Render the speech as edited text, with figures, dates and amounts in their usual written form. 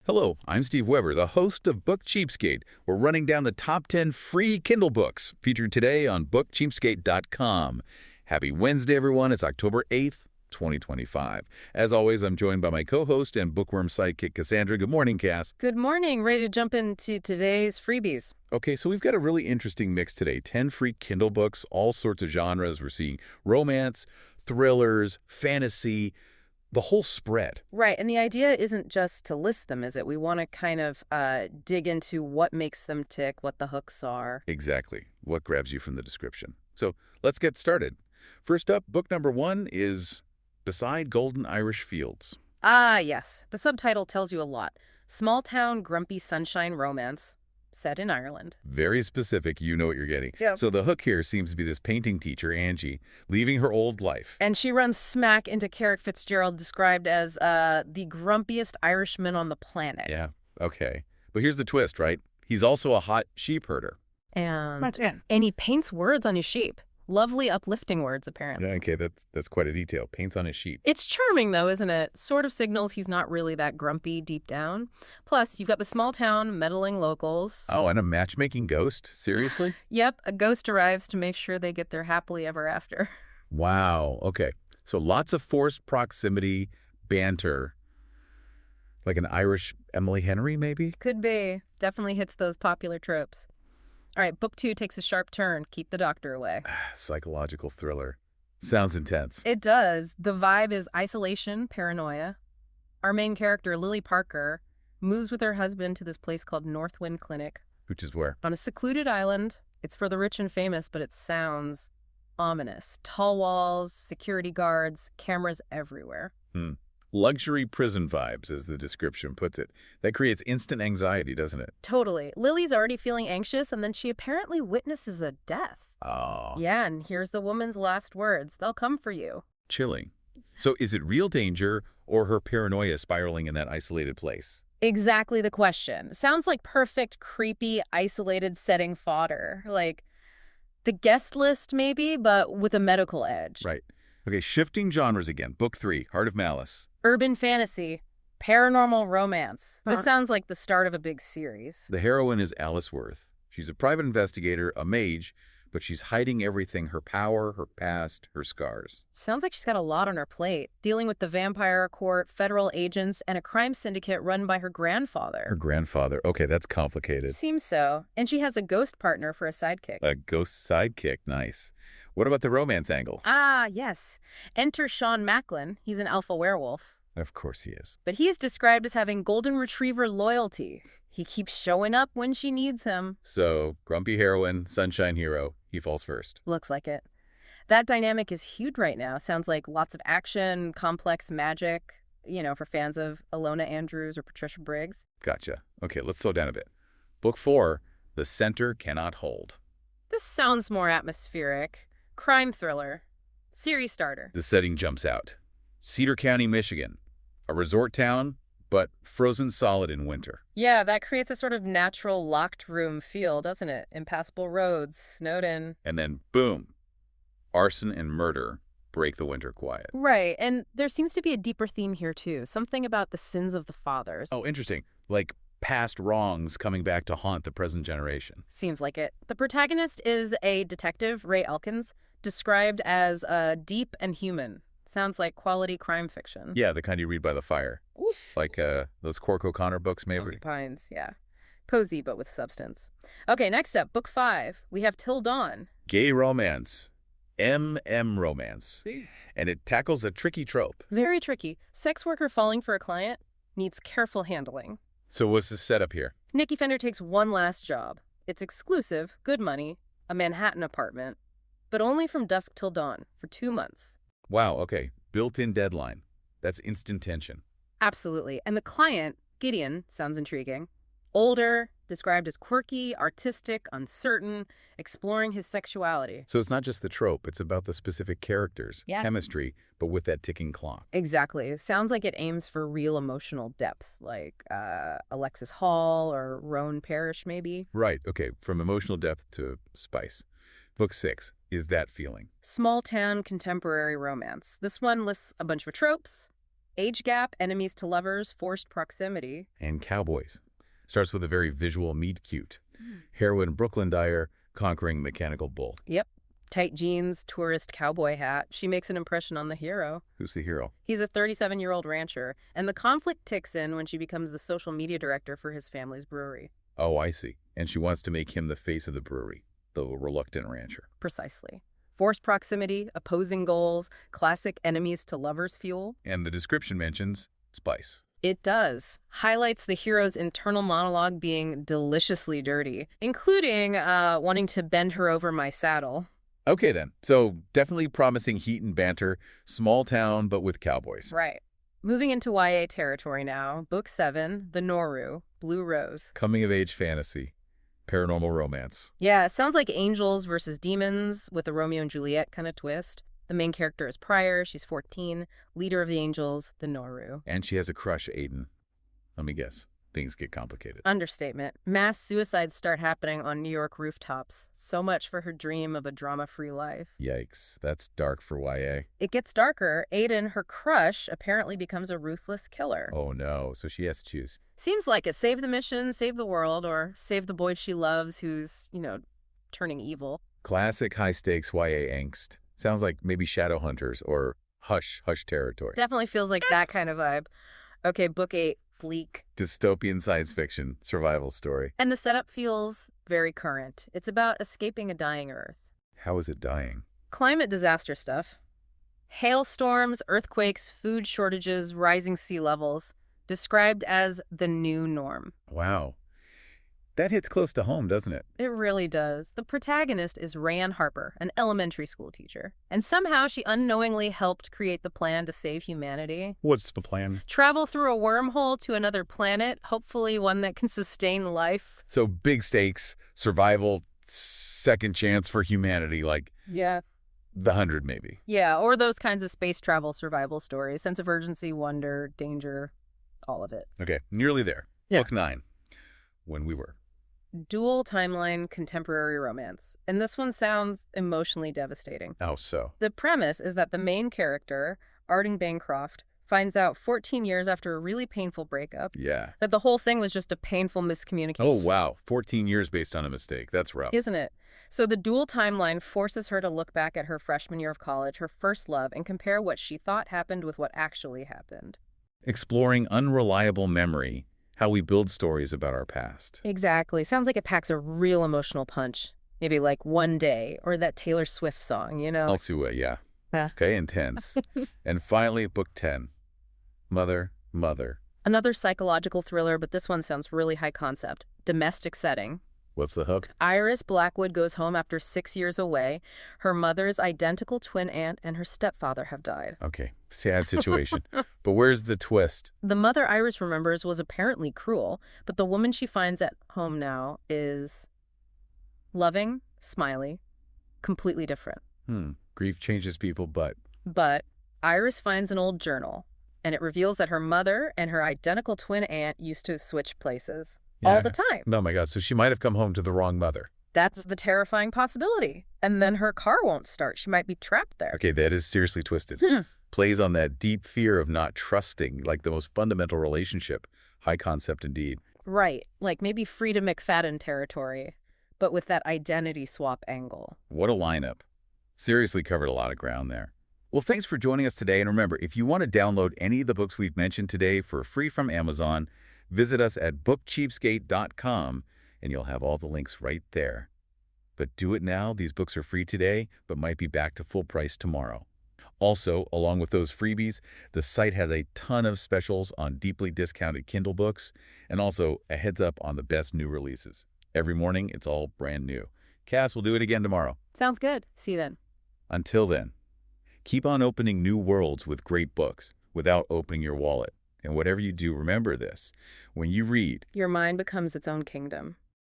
Hello, I'm Steve Weber, the host of Book Cheapskate. We're running down the top 10 free Kindle books featured today on bookcheapskate.com. Happy Wednesday, everyone. It's October 8th, 2025. As always, I'm joined by my co-host and bookworm sidekick, Cassandra. Good morning, Cass. Good morning. Ready to jump into today's freebies. Okay, so we've got a really interesting mix today. 10 free Kindle books, all sorts of genres. We're seeing romance, thrillers, fantasy, the whole spread. Right, and the idea isn't just to list them, is it? We want to kind of dig into what makes them tick, what the hooks are. Exactly. What grabs you from the description? So let's get started. First up, book number 1 is Beside Golden Irish Fields. Ah, yes. The subtitle tells you a lot. Small town, grumpy sunshine romance, set in Ireland. Very specific, you know what you're getting. Yep. So the hook here seems to be this painting teacher, Angie, leaving her old life. And she runs smack into Carrick Fitzgerald, described as the grumpiest Irishman on the planet. Yeah, okay. But here's the twist, right? He's also a hot sheep herder. And he paints words on his sheep. Lovely, uplifting words, apparently. Okay, that's quite a detail. Paints on his sheep. It's charming, though, isn't it? Sort of signals he's not really that grumpy deep down. Plus, you've got the small town, meddling locals. Oh, and a matchmaking ghost? Seriously? Yep, a ghost arrives to make sure they get their happily ever after. Wow, okay. So lots of forced proximity, banter. Like an Irish Emily Henry, maybe? Could be. Definitely hits those popular tropes. All right, book 2 takes a sharp turn. Keep the doctor away. Psychological thriller. Sounds intense. It does. The vibe is isolation, paranoia. Our main character, Lily Parker, moves with her husband to this place called Northwind Clinic. Which is where? On a secluded island. It's for the rich and famous, but it sounds ominous. Tall walls, security guards, cameras everywhere. Luxury prison vibes, as the description puts it. That creates instant anxiety, doesn't it? Totally. Lily's already feeling anxious, and then she apparently witnesses a death. Oh. Yeah, and here's the woman's last words. They'll come for you. Chilling. So is it real danger or her paranoia spiraling in that isolated place? Exactly the question. Sounds like perfect, creepy, isolated setting fodder. Like the guest list, maybe, but with a medical edge. Right. Okay, shifting genres again. Book 3, Heart of Malice. Urban fantasy, paranormal romance. This sounds like the start of a big series. The heroine is Alice Worth. She's a private investigator, a mage, but she's hiding everything: her power, her past, her scars. Sounds like she's got a lot on her plate, dealing with the vampire court, federal agents, and a crime syndicate run by her grandfather. Her grandfather. Okay, that's complicated. Seems so. And she has a ghost partner for a sidekick. A ghost sidekick. Nice. What about the romance angle? Ah, yes. Enter Sean Macklin. He's an alpha werewolf. Of course he is. But he's described as having golden retriever loyalty. He keeps showing up when she needs him. So, grumpy heroine, sunshine hero, he falls first. Looks like it. That dynamic is huge right now. Sounds like lots of action, complex magic, for fans of Alona Andrews or Patricia Briggs. Gotcha. Okay, let's slow down a bit. Book 4, The Center Cannot Hold. This sounds more atmospheric. Crime thriller. Series starter. The setting jumps out. Cedar County, Michigan. A resort town, but frozen solid in winter. Yeah, that creates a sort of natural locked room feel, doesn't it? Impassable roads, snowed in. And then, boom, arson and murder break the winter quiet. Right, and there seems to be a deeper theme here, too. Something about the sins of the fathers. Oh, interesting. Like past wrongs coming back to haunt the present generation. Seems like it. The protagonist is a detective, Ray Elkins, described as deep and human. Sounds like quality crime fiction. Yeah, the kind you read by the fire. Oof. Like those Cork O'Connor books, maybe? Porcupines, yeah. Cozy, but with substance. Okay, next up, book 5. We have Till Dawn. Gay romance. romance. And it tackles a tricky trope. Very tricky. Sex worker falling for a client needs careful handling. So what's the setup here? Nikki Fender takes one last job. It's exclusive, good money, a Manhattan apartment, but only from dusk till dawn for 2 months. Wow, okay. Built-in deadline. That's instant tension. Absolutely. And the client, Gideon, sounds intriguing. Older, described as quirky, artistic, uncertain, exploring his sexuality. So it's not just the trope, it's about the specific characters, chemistry, but with that ticking clock. Exactly. It sounds like it aims for real emotional depth, like Alexis Hall or Roan Parrish, maybe. Right, okay. From emotional depth to spice. Book 6 is that feeling. Small town contemporary romance. This one lists a bunch of tropes. Age gap, enemies to lovers, forced proximity. And cowboys. Starts with a very visual meet-cute. Heroine Brooklyn Dyer conquering mechanical bull. Yep. Tight jeans, tourist cowboy hat. She makes an impression on the hero. Who's the hero? He's a 37-year-old rancher, and the conflict ticks in when she becomes the social media director for his family's brewery. Oh, I see. And she wants to make him the face of the brewery, the reluctant rancher. Precisely. Forced proximity, opposing goals, classic enemies to lovers fuel. And the description mentions spice. It does. Highlights the hero's internal monologue being deliciously dirty, including wanting to bend her over my saddle. Okay, then. So definitely promising heat and banter, small town, but with cowboys. Right. Moving into YA territory now, Book 7, The Noru, Blue Rose. Coming-of-age fantasy, paranormal romance. Yeah, it sounds like angels versus demons with a Romeo and Juliet kind of twist. The main character is Pryor, she's 14, leader of the angels, the Noru. And she has a crush, Aiden. Let me guess. Things get complicated. Understatement. Mass suicides start happening on New York rooftops. So much for her dream of a drama-free life. Yikes, that's dark for YA. It gets darker. Aiden, her crush, apparently becomes a ruthless killer. Oh no, so she has to choose. Seems like it. Save the mission, save the world, or save the boy she loves who's, turning evil. Classic high-stakes YA angst. Sounds like maybe Shadowhunters or Hush territory. Definitely feels like that kind of vibe. Okay, Book 8, Bleak. Dystopian science fiction, survival story. And the setup feels very current. It's about escaping a dying Earth. How is it dying? Climate disaster stuff. Hailstorms, earthquakes, food shortages, rising sea levels. Described as the new norm. Wow. That hits close to home, doesn't it? It really does. The protagonist is Rayanne Harper, an elementary school teacher. And somehow she unknowingly helped create the plan to save humanity. What's the plan? Travel through a wormhole to another planet, hopefully one that can sustain life. So big stakes, survival, second chance for humanity, like Yeah. The 100 maybe. Yeah, or those kinds of space travel survival stories. Sense of urgency, wonder, danger, all of it. Okay, nearly there. Yeah. Book 9, When We Were. Dual timeline contemporary romance. And this one sounds emotionally devastating. How so? The premise is that the main character, Arden Bancroft, finds out 14 years after a really painful breakup Yeah. that the whole thing was just a painful miscommunication. Oh, wow. 14 years based on a mistake. That's rough. Isn't it? So the dual timeline forces her to look back at her freshman year of college, her first love, and compare what she thought happened with what actually happened. Exploring unreliable memory, how we build stories about our past. Exactly. Sounds like it packs a real emotional punch. Maybe like One Day or that Taylor Swift song, Also, yeah. Yeah. Okay, intense. And finally, Book 10, Mother. Another psychological thriller, but this one sounds really high concept. Domestic setting. What's the hook? Iris Blackwood goes home after 6 years away. Her mother's identical twin aunt and her stepfather have died. Okay, sad situation. But where's the twist? The mother Iris remembers was apparently cruel, but the woman she finds at home now is loving, smiley, completely different. Grief changes people, but... But Iris finds an old journal, and it reveals that her mother and her identical twin aunt used to switch places. All the time. Oh my God, so she might have come home to the wrong mother. That's the terrifying possibility. And then her car won't start. She might be trapped there. Okay, that is seriously twisted. Plays on that deep fear of not trusting, like the most fundamental relationship. High concept indeed. Right. Like maybe Frida McFadden territory, but with that identity swap angle. What a lineup. Seriously covered a lot of ground there. Well, thanks for joining us today. And remember, if you want to download any of the books we've mentioned today for free from Amazon, visit us at bookcheapskate.com and you'll have all the links right there. But do it now. These books are free today, but might be back to full price tomorrow. Also, along with those freebies, the site has a ton of specials on deeply discounted Kindle books and also a heads up on the best new releases. Every morning, it's all brand new. Cass will do it again tomorrow. Sounds good. See you then. Until then, keep on opening new worlds with great books without opening your wallet. And whatever you do, remember this. When you read, Your mind becomes its own kingdom.